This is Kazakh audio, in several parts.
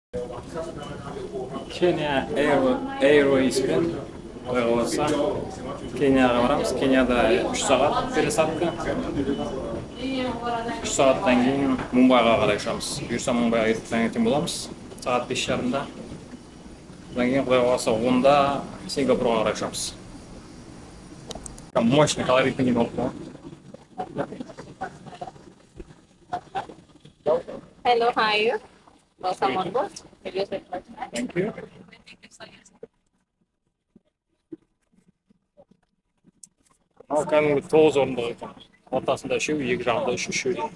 Kenya Airways'пен құйға болса, Кенияға барамыз. Кенияда 3 сағат пересадка. 3 сағаттан кейін Мумбайға қарай ұшамыз. Бұйырса Мумбайға ертең боламыз. Сағат 5:30-да. Одан кейін құйға болса 10-да Сингапурға қарай ұшамыз. Мощный колоритный болып тұр. Hello, hi. Welcome on board. Thank you. Ал кәдімгі 9 орындық екен. Ортасында үшеу, екі жағында үшеу дейді.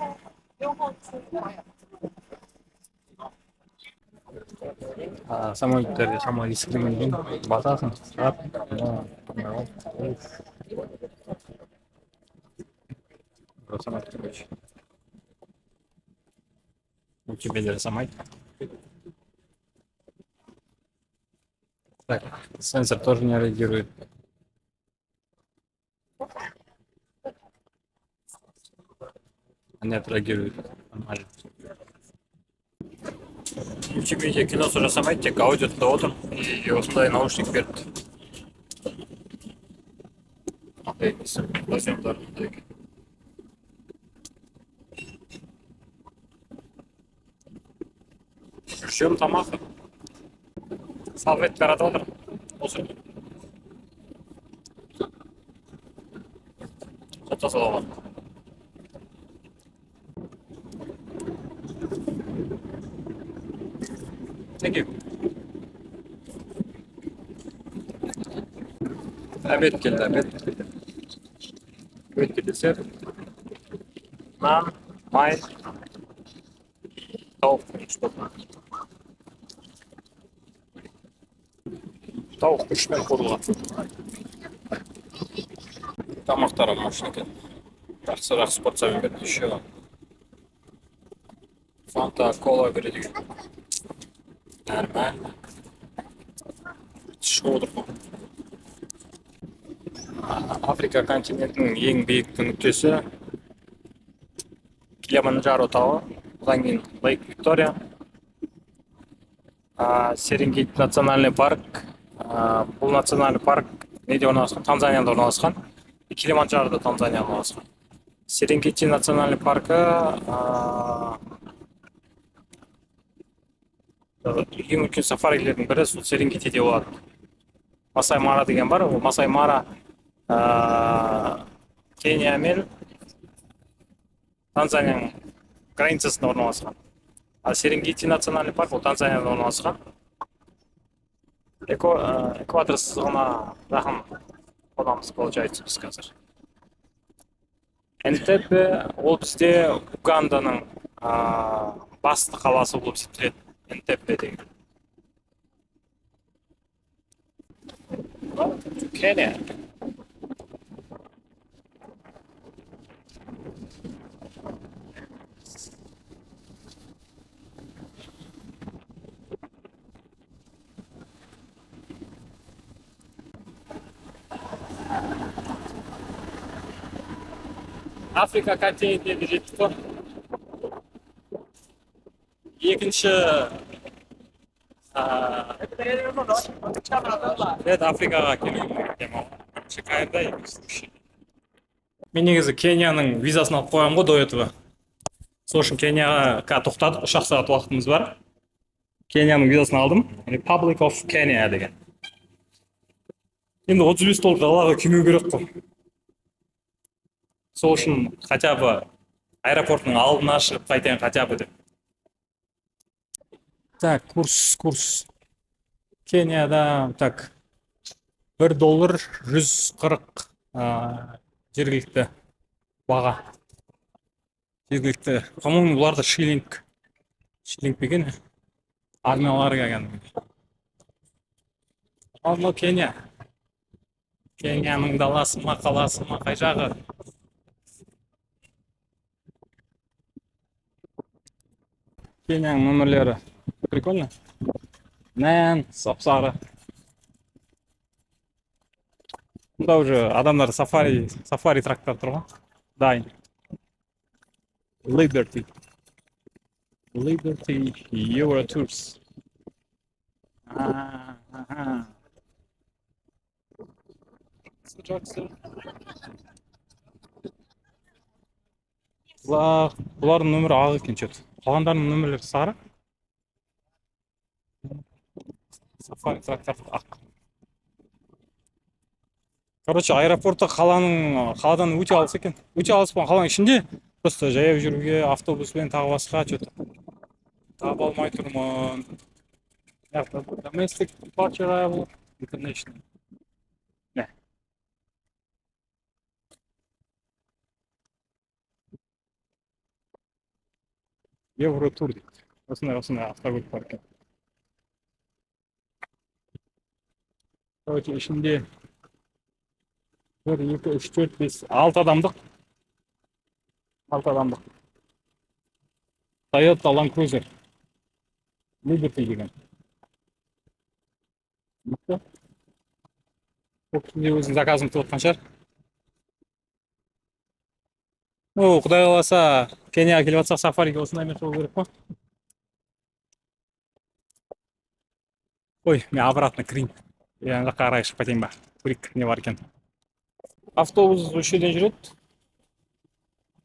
Самолеттерде шамалы ескірген кейін басасың. У тебя даже самолет. Так, сенсор тоже не реагирует. Они отреагируют. Нормально. Мультимедиа киносы жасамайды, тек аудио тыңдап отыр. И осындай наушник берді. Жүрсем тамақ. Салфет таратып отыр. Осы. Сота салауат. Thank you. Обед келді, обед. Өтті десер. Нан, май. Тауық. Тауық үшмен қорылған. Тамақтары машин екен. Жақсырақ спортсмен берді. Еще фанта, кола береді. Нормально. Шығып отыр. Африка континентінің ең биік нүктесі Килиманджаро тауы. Одан кейін Лейк Виктория. Серенгети национальный парк. Бұл национальный парк неде орналасқан? Танзанияда орналасқан. Килиманджарода Танзанияда орналасқан. Серенгети национальный паркы ең үлкен сафарилердің бірі сол Серенгетиде болады. Масай Мара деген бар. Ол Масай Мара Кения мен Танзанияның границасында орналасқан. А Серенгети национальный парк ол Танзанияда орналасқан. Экватор сызығына жақын боламыз, получается, біз қазір. Энтебе ол бізде Уганданың басты қаласы болып есептеледі. Энтебе деген. Кения. Африка континентіне жеттік қой. Екінші Африкаға келуім. Қайырда екінші. Мен негізі Кенияның визасын алып қойғам ғой до этого. Сол үшін Кенияға тоқтадық, 3 сағат уақытымыз бар. Кенияның визасын алдым. Republic of Kenya деген. Енді $35 далаға күймеу керек қой. Сол үшін хотя бы аэропортының алдына шығып қайтайын хотя бы деп. Так, курс. Кенияда так $1 140 жергілікті баға. Жергілікті, по-моему, бұларда шиллинг беген армиялары келген. Ал Кения. Кенияның даласы ма, қаласы ма, қай жағы? Кенияның номерлері прикольно. Нән, сап-сары. Бұнда уже адамдар сафари трактор тұр ғой. Дайын. Liberty Euro Tours. Ага. Жақсы. Бұлардың нөмірі ақ екен что-то. Қалғандарының нөмірлері сары. Сафари трактор ақ. Короче, аэропортта қаладан өте алыс екен. Өте алыс болған қаланың ішінде просто жаяу жүруге автобуспен тағы басқа что-то таба алмай тұрмын. Domestic departure arrival, international. Не. Евротур дейді. Осындай автокөлік бар екен. Короче, ішінде 1, 2, 3, 4, 5, 6 адамдық. 6 адамдық. Toyota Land Cruiser. Liberty деген. Мықты. Ол кезде өзінің заказын күтіп отқан шығар. Құдай қаласа, Кенияға келіп жатсақ сафариге осындаймен шығу керек қой. Ой, мен обратно кірейін. Яғни жаққа қарай шығып кетейін ба. Көрейік, не бар екен. Автобус осы жерден жүреді.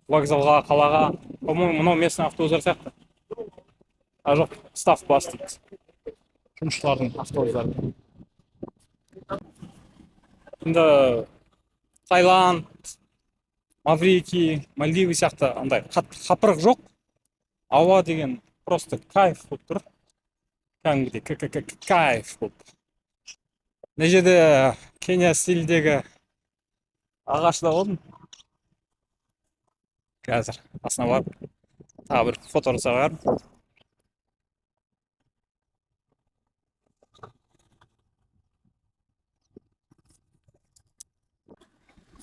Вокзалға, қалаға. По-моему, мынау местный автобустар сияқты. А жоқ, став бас дейді. Жұмысшылардың автобустары. Енді Таиланд, Маврикий, Мальдивы сияқты андай қапырық жоқ. Ауа деген просто кайф болып тұр. Кәдімгідей кайф болып. Мына жерде Кения стиліндегі ағашта болдым. Қазір астына барып тағы бір фото жасағармын.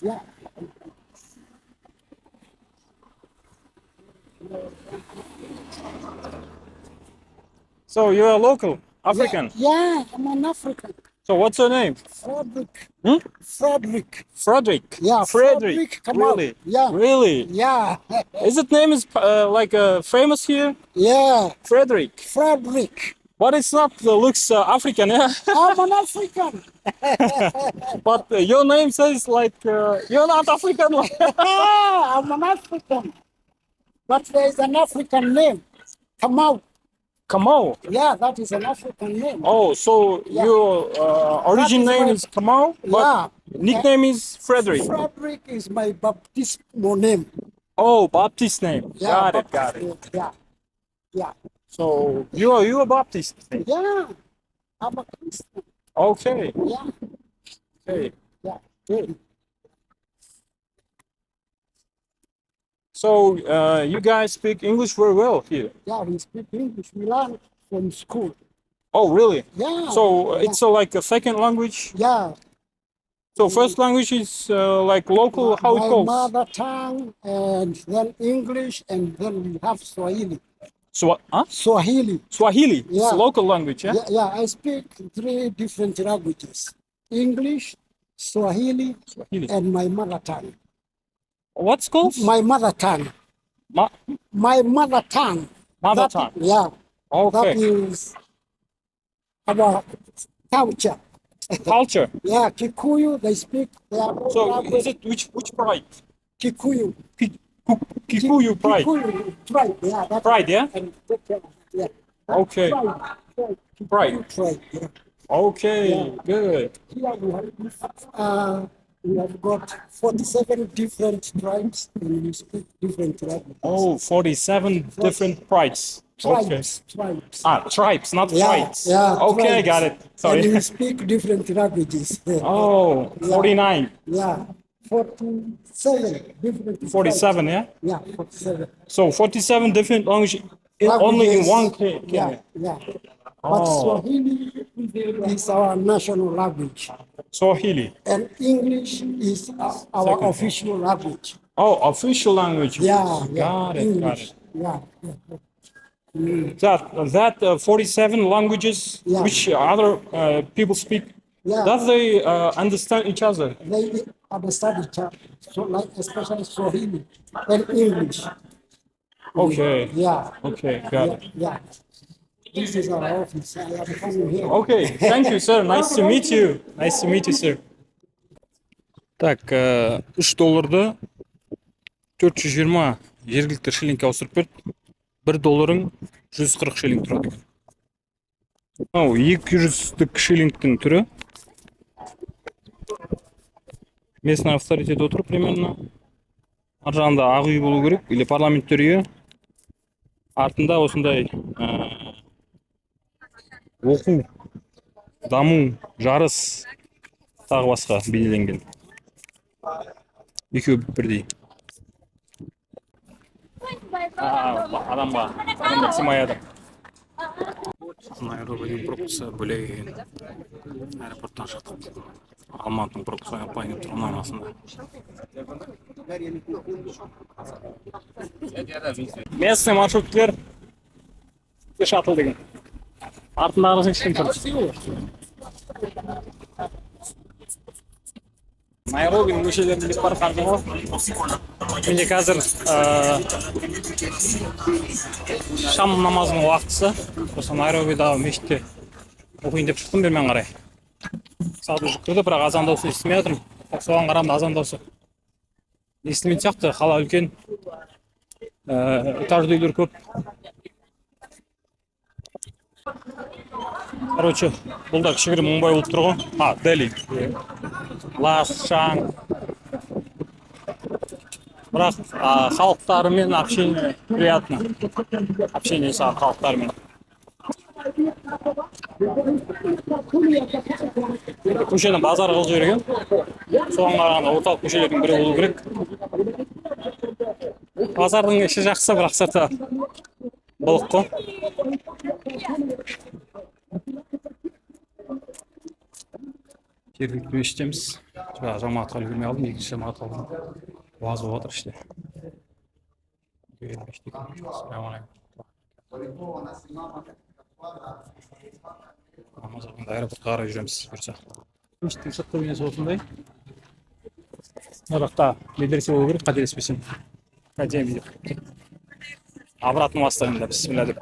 Yeah. So you're a local African. Yeah, I'm an African. So what's your name? Frederick. Hmm? Frederick. Frederick. Yeah, Frederick. Come on. Really? Yeah. Really? Yeah. Is it name is like famous here? Yeah. Frederick. Frederick. But it's not looks African, yeah. I'm an African. But your name says like you're not African. I'm an African. But there is an African name. Kamau. Kamau. Yeah, that is an African name. Oh, so Yeah. your origin That is name my- is Kamau, but Yeah. nickname is Frederick. Frederick is my baptismal name. Oh, Baptist name. Yeah, Got it. Baptist name. Yeah. Yeah. So you a Baptist. Yeah. I'm a Christian. Okay. Yeah. Okay. Yeah. Good. So you guys speak English very well here. Yeah, we speak English. We learn from school. Oh, really? Yeah. So it's like a second language. Yeah. So first language is like local. How it My goes? mother tongue, and then English, and then we have Swahili. Swahili. Swahili. It's Yeah. a local language, yeah? Yeah, I speak 3 different languages: English, Swahili, Swahili. and my mother tongue. What's called? My mother tongue. Ma- My mother tongue. Mother That- tongue. Yeah. Okay. That is our culture. Culture. Yeah, Kikuyu, they speak their own So language. is it which pride? Kikuyu. Kikuyu pride. Kikuyu tribe, yeah. That's Pride, yeah? and yeah. Okay. Pride. Tribe, yeah. Okay. Yeah. Good. Here we have got 47 different tribes and we speak different languages. Oh, 47 different prides. Okay. Tribes. Tribes, not Yeah, prides. yeah, Okay, tribes. got it. And Sorry. we speak different languages. Oh, 49. Yeah, 47 different 47, tribes. yeah? Yeah, 47. So 47 different languages only in Languages. one Yeah, Kenya. yeah. But Oh. Swahili is our national language, Swahili. and English is our Second. official language. Oh, official language. Yeah, Got it, got English. it. Yeah, That 47 languages, Yeah. which other people speak, Yeah. does they understand each other? They understand each other, so like especially Swahili and English. Okay. Yeah, Okay, got yeah, it. yeah. This is our office. I am coming here. Okay, thank you, sir. Nice to meet you. Nice to meet you, sir. Так, 3 долларды 420 жергілікті шиллингке ауыстырып берді. 1 долларың 140 шиллинг тұрады екен. Мынау 200-тік шиллингтің түрі. Местный авторитет отыр примерно. Ар жағында ақ үй болу керек, или парламенттер үйі. Артында осындай оқу, даму, жарыс тағы басқа бейнеленген. Екеуі бірдей. Адамға сыймайды. Найробидің пробкасы бөлек. Аэропорттан шықтық. Алматының пробкасы ойнап тұрған астында. Местный маршруттер шаттл деген. Артындағы ешкім тұр. Найробидің көшелерін деп барып қардым ғой. Менде қазір шам намазының уақытысы. Осы Найробидағы мешітте оқиын деп шықтым бермен қарай. Сағат уже кірді, бірақ азан дауысы естімей жатырмын. Соған қарамда азан дауысы естілмейтін сияқты. Қала үлкен, этажды үйлер көп. Короче, бұл да кішігірім Мумбай болып тұр ғой. Дели. Лас, Шаң. Бірақ халықтарымен общение приятно. Общение саған халықтарымен. Көшені базар қылып жіберген. Соған қарағанда орталық көшелердің бірі болу керек. Базардың іші жақсы, бірақ сырты былық қой. Жергілікті мешіттеміз. Жамағатқа үлгермей алдым, екінші жамағатқа алдым. Уаз болып жатыр іште. Намазағында аэропортқа қарай жүреміз бұйырса. Мешіттің сыртқы бейнесі осындай. Жақта медресе болу керек, қателеспесем. Академия. Обратно бастаймын да, бисмилля деп.